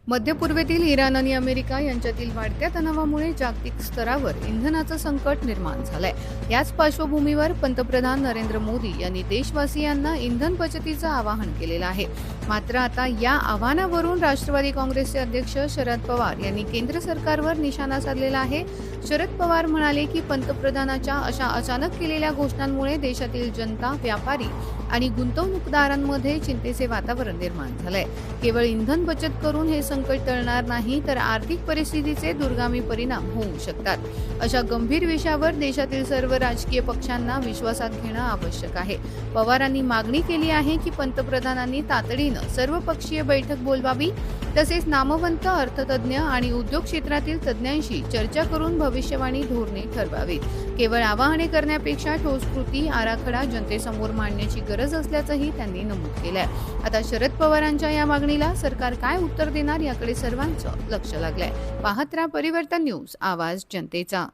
मध्य पूर्वेतील इराण आणि अमेरिका यांच्यातील वाढत्या तणावामुळे जागतिक स्तरावर इंधनाचं संकट निर्माण झालंय। याच पार्श्वभूमीवर पंतप्रधान नरेंद्र मोदी यांनी देशवासियांना इंधन बचतीचं आवाहन केलेलं आहे। मात्र आता या आवाहनावरून राष्ट्रवादी काँग्रेसचे अध्यक्ष शरद पवार यांनी केंद्र सरकारवर निशाणा साधलेला आहे। शरद पवार म्हणाले की पंतप्रधानांच्या अशा अचानक केलेल्या घोषणांमुळे देशातील जनता, व्यापारी आणि गुंतवणूकदारांमध्ये चिंतेचे वातावरण निर्माण झालंय। केवळ इंधन बचत करून हे संकट टळणार नाही तर आर्थिक परिस्थितीचे दूरगामी परिणाम होऊ शकतात। अशा गंभीर विषयावर देशातील सर्व राजकीय पक्षांना विश्वासात घेणं आवश्यक आहे। पवारांनी मागणी केली आहे की पंतप्रधानांनी तातडीनं सर्वपक्षीय बैठक बोलवावी, तसेच नामवंत अर्थतज्ञ आणि उद्योग क्षेत्रातील तज्ज्ञांशी चर्चा करून भविष्यवाणी धोरणे ठरवावीत। केवळ आवाहने करण्यापेक्षा ठोस कृती आराखडा जनतेसमोर मांडण्याची गरज असल्याचंही त्यांनी नमूद केलंय। आता शरद पवारांच्या या मागणीला सरकार काय उत्तर देणार याकडे सर्वांचं लक्ष लागलंय। पाहत रहा परिवर्तन न्यूज, आवाज जनतेचा।